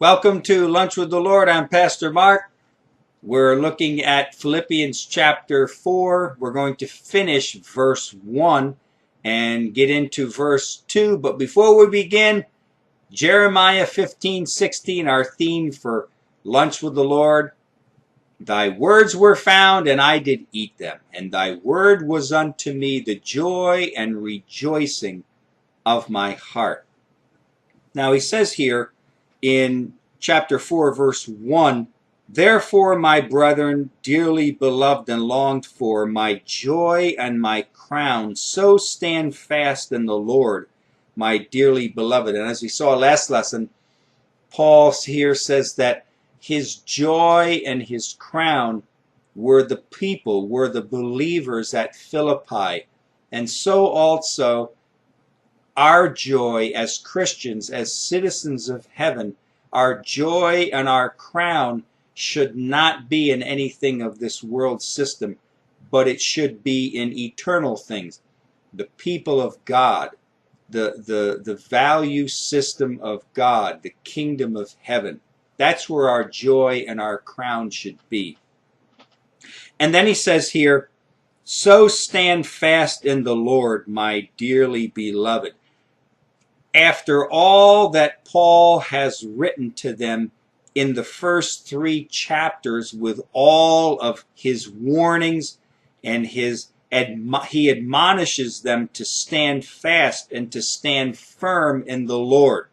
Welcome to Lunch with the Lord. I'm Pastor Mark. We're looking at Philippians chapter 4. We're going to finish verse 1 and get into verse 2. But before we begin, Jeremiah 15:16, our theme for Lunch with the Lord. Thy words were found, and I did eat them, and thy word was unto me the joy and rejoicing of my heart. Now he says here in chapter 4, verse 1, therefore, my brethren, dearly beloved and longed for, my joy and my crown, so stand fast in the Lord, my dearly beloved. And as we saw last lesson, Paul here says that his joy and his crown were the people, were the believers at Philippi. And so also our joy as Christians, as citizens of heaven, our joy and our crown should not be in anything of this world system, but it should be in eternal things. The people of God, the value system of God, the kingdom of heaven. That's where our joy and our crown should be. And then he says here, so stand fast in the Lord, my dearly beloved. After all that Paul has written to them in the first 3 chapters with all of his warnings and he admonishes them to stand fast and to stand firm in the Lord.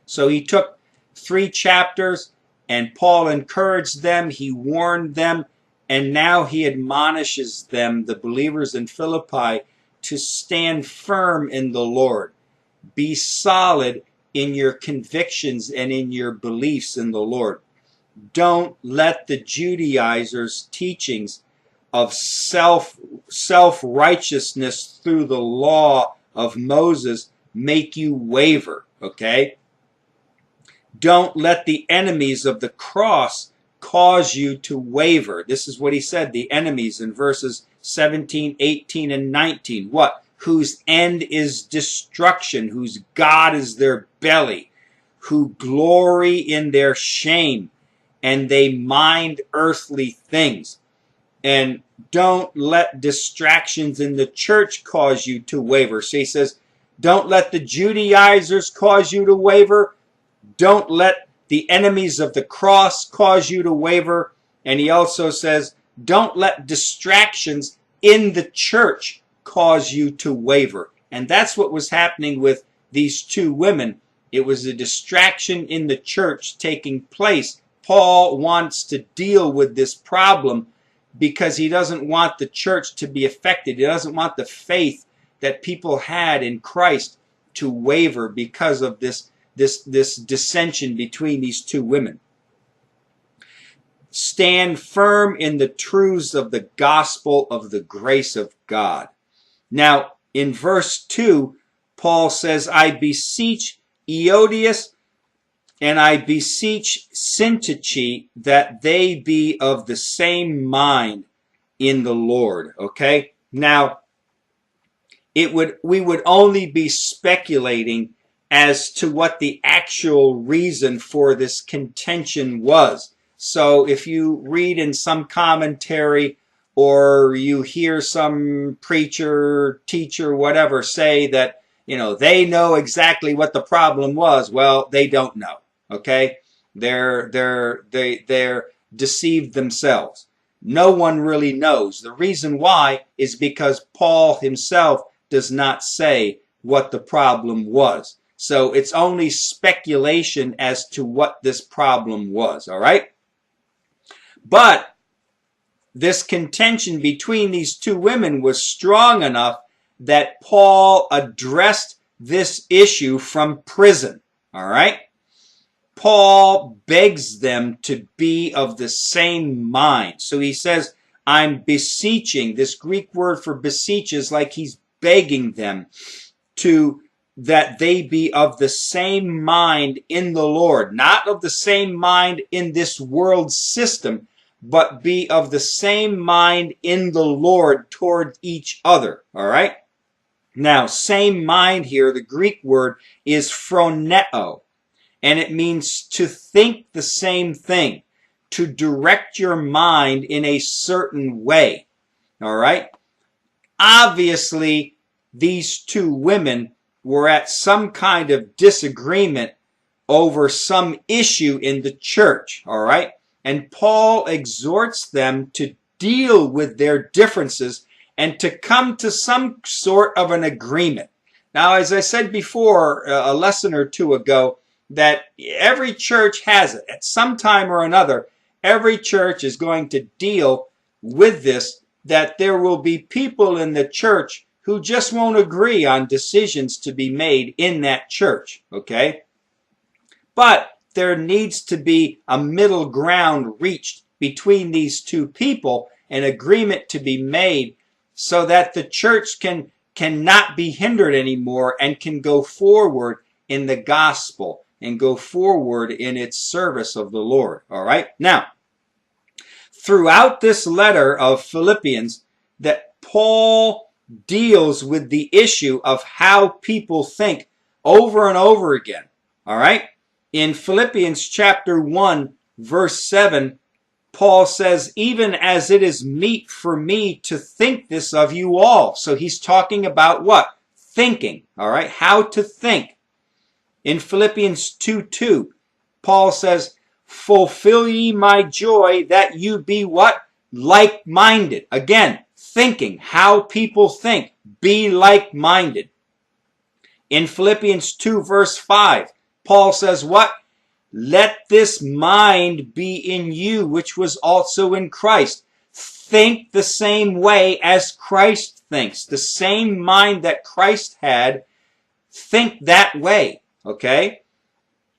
So he took 3 chapters and Paul encouraged them, he warned them, and now he admonishes them, the believers in Philippi, to stand firm in the Lord. Be solid in your convictions and in your beliefs in the Lord. Don't let the Judaizers' teachings of self-righteousness through the law of Moses make you waver, okay? Don't let the enemies of the cross cause you to waver. This is what he said, the enemies in verses 17, 18, and 19. What? Whose end is destruction, whose God is their belly, who glory in their shame, and they mind earthly things. And don't let distractions in the church cause you to waver. So he says, don't let the Judaizers cause you to waver. Don't let the enemies of the cross cause you to waver. And he also says, don't let distractions in the church cause you to waver. And that's what was happening with these 2 women. It was a distraction in the church taking place. Paul wants to deal with this problem because he doesn't want the church to be affected. He doesn't want the faith that people had in Christ to waver because of this dissension between these 2 women. Stand firm in the truths of the gospel of the grace of God. Now, in verse 2, Paul says, I beseech Eodias and I beseech Syntyche that they be of the same mind in the Lord. Okay? Now, we would only be speculating as to what the actual reason for this contention was. So if you read in some commentary or you hear some preacher, teacher, whatever say that, they know exactly what the problem was. Well, they don't know. Okay? They're deceived themselves. No one really knows. The reason why is because Paul himself does not say what the problem was. So it's only speculation as to what this problem was, all right? But this contention between these 2 women was strong enough that Paul addressed this issue from prison, all right? Paul begs them to be of the same mind. So he says, I'm beseeching. This Greek word for beseech is like he's begging them that they be of the same mind in the Lord, not of the same mind in this world system, but be of the same mind in the Lord toward each other. All right? Now, same mind here, the Greek word is phroneo. and it means to think the same thing, to direct your mind in a certain way. All right? Obviously, these two women were at some kind of disagreement over some issue in the church. All right? And Paul exhorts them to deal with their differences and to come to some sort of an agreement. Now, as I said before, a lesson or two ago, that every church has it. At some time or another, every church is going to deal with this, that there will be people in the church who just won't agree on decisions to be made in that church, okay? But there needs to be a middle ground reached between these two people, an agreement to be made so that the church cannot be hindered anymore and can go forward in the gospel and go forward in its service of the Lord. All right? Now, throughout this letter of Philippians, that Paul deals with the issue of how people think over and over again. All right? In Philippians chapter 1, verse 7, Paul says, even as it is meet for me to think this of you all. So he's talking about what? Thinking. All right? How to think. In Philippians 2:2, Paul says, fulfill ye my joy that you be what? Like-minded. Again, thinking. How people think. Be like-minded. In Philippians 2 verse 5, Paul says what? Let this mind be in you, which was also in Christ. Think the same way as Christ thinks. The same mind that Christ had, think that way. Okay?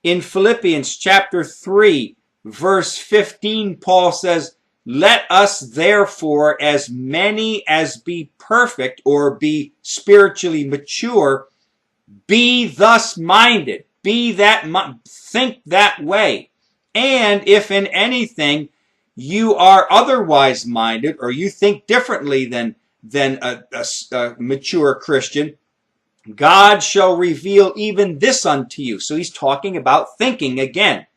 In Philippians chapter 3, verse 15, Paul says, let us therefore, as many as be perfect or be spiritually mature, be thus minded. Think that way. And if in anything you are otherwise minded, or you think differently than a mature Christian, God shall reveal even this unto you. So he's talking about thinking again.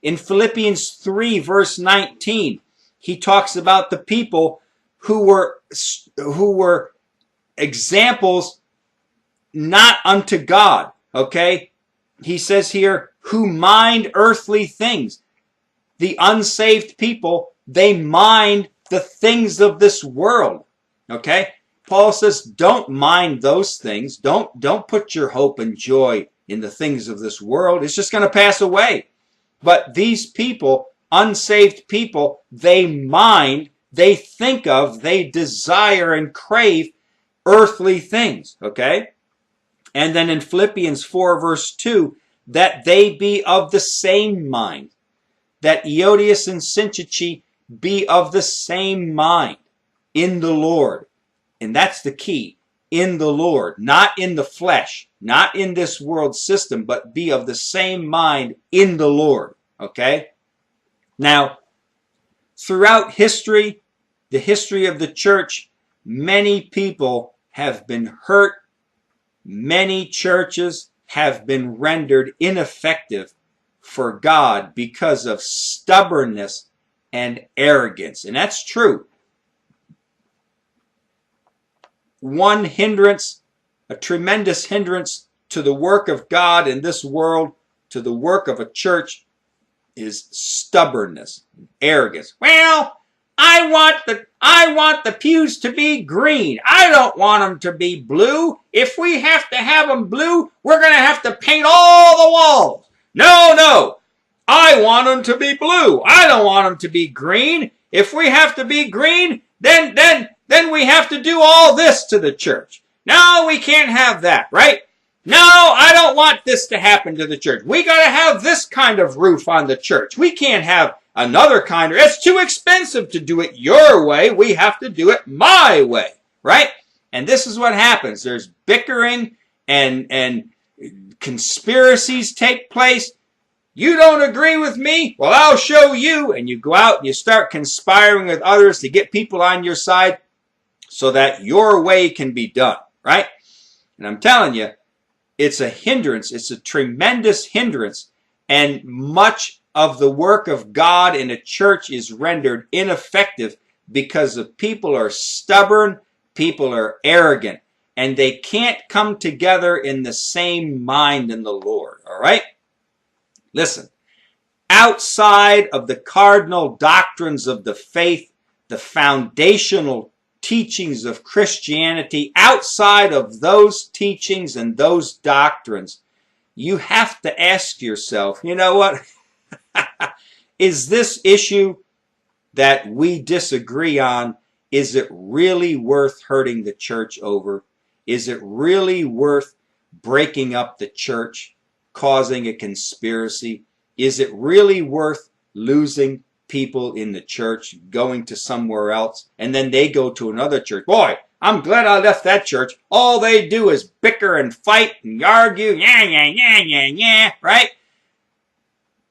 In Philippians 3 verse 19, he talks about the people who were examples not unto God. Okay? He says here, who mind earthly things. The unsaved people, they mind the things of this world. Okay? Paul says, don't mind those things. Don't put your hope and joy in the things of this world. It's just going to pass away. But these people, unsaved people, they mind, they think of, they desire and crave earthly things. Okay? And then in Philippians 4 verse 2, that they be of the same mind, that Euodias and Syntyche be of the same mind in the Lord. And that's the key, in the Lord, not in the flesh, not in this world system, but be of the same mind in the Lord. Okay? Now, throughout history, the history of the church, many people have been hurt. Many churches have been rendered ineffective for God because of stubbornness and arrogance. And that's true. One hindrance, a tremendous hindrance to the work of God in this world, to the work of a church, is stubbornness and arrogance. Well, I want the pews to be green. I don't want them to be blue. If we have to have them blue, we're going to have to paint all the walls. No. I want them to be blue. I don't want them to be green. If we have to be green, then we have to do all this to the church. No, we can't have that, right? No, I don't want this to happen to the church. We got to have this kind of roof on the church. We can't have another kind of, it's too expensive to do it your way. We have to do it my way, right? And this is what happens. There's bickering and conspiracies take place. You don't agree with me? Well, I'll show you. And you go out and you start conspiring with others to get people on your side so that your way can be done, right? And I'm telling you, it's a hindrance. It's a tremendous hindrance And much of the work of God in a church is rendered ineffective because the people are stubborn, people are arrogant, and they can't come together in the same mind in the Lord. All right? Listen, outside of the cardinal doctrines of the faith, the foundational teachings of Christianity, outside of those teachings and those doctrines, you have to ask yourself, you know what? Is this issue that we disagree on, is it really worth hurting the church over? Is it really worth breaking up the church, causing a conspiracy? Is it really worth losing people in the church, going to somewhere else, and then they go to another church? Boy, I'm glad I left that church. All they do is bicker and fight and argue, yeah, right?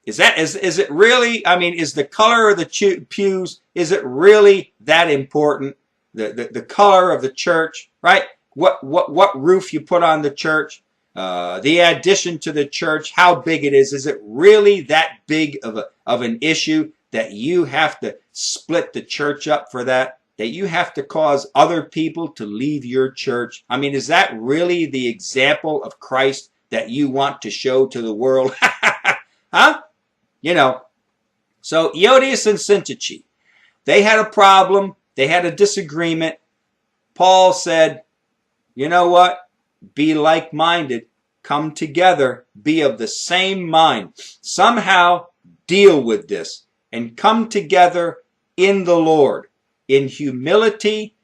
Is it really, I mean, is the color of the pews, is it really that important? The color of the church, right? What roof you put on the church, the addition to the church, how big it is it really that big of an issue that you have to split the church up for that? That you have to cause other people to leave your church? I mean, is that really the example of Christ that you want to show to the world? Huh? You know, so Euodias and Syntyche, they had a problem. They had a disagreement. Paul said, you know what? Be like-minded. Come together. Be of the same mind. Somehow deal with this and come together in the Lord. In humility,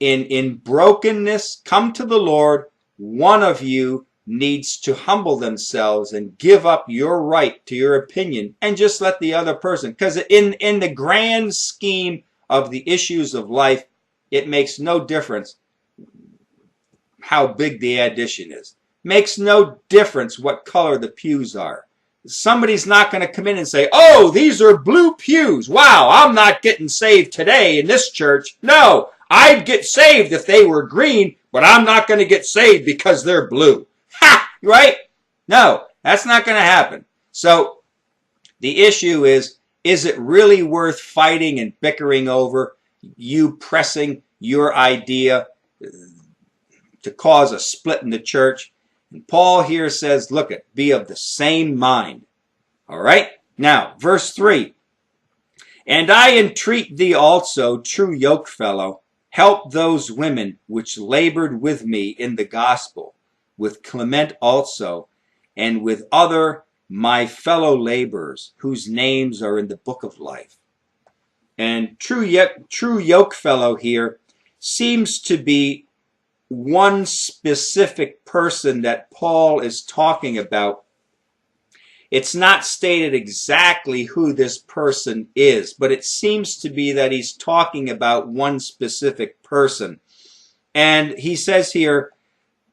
in brokenness, come to the Lord. One of you needs to humble themselves and give up your right to your opinion and just let the other person, because in the grand scheme of the issues of life, it makes no difference how big the addition is. Makes no difference what color the pews are. Somebody's not going to come in and say, oh, these are blue pews. Wow, I'm not getting saved today in this church. No, I'd get saved if they were green, but I'm not going to get saved because they're blue. Ha! Right? No, that's not going to happen. So the issue is it really worth fighting and bickering over, you pressing your idea to cause a split in the church? And Paul here says, look, be of the same mind. All right? Now, verse 3. And I entreat thee also, true yokefellow, help those women which labored with me in the gospel, with Clement also, and with other my fellow laborers, whose names are in the book of life. And true yokefellow here seems to be one specific person that Paul is talking about. It's not stated exactly who this person is, but it seems to be that he's talking about one specific person. And he says here,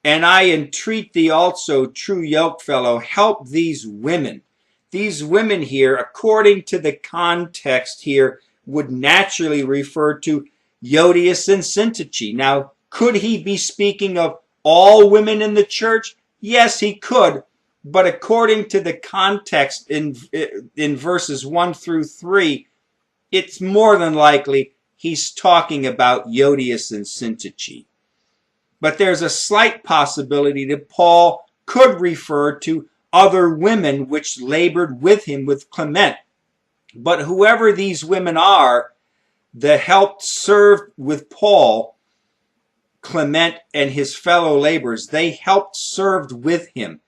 and I entreat thee also, true yokefellow, help these women. These women here, according to the context here, would naturally refer to Euodias and Syntyche. Now, could he be speaking of all women in the church? Yes, he could. But according to the context in verses 1 through 3, it's more than likely he's talking about Euodias and Syntyche. But there's a slight possibility that Paul could refer to other women which labored with him, with Clement. But whoever these women are that helped serve with Paul, Clement and his fellow laborers, they helped served with him.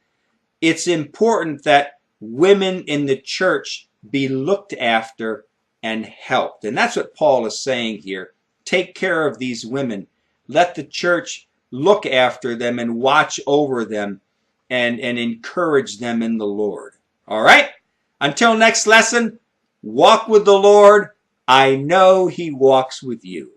It's important that women in the church be looked after and helped. And that's what Paul is saying here. Take care of these women. Let the church look after them and watch over them and encourage them in the Lord. All right? Until next lesson, walk with the Lord. I know He walks with you.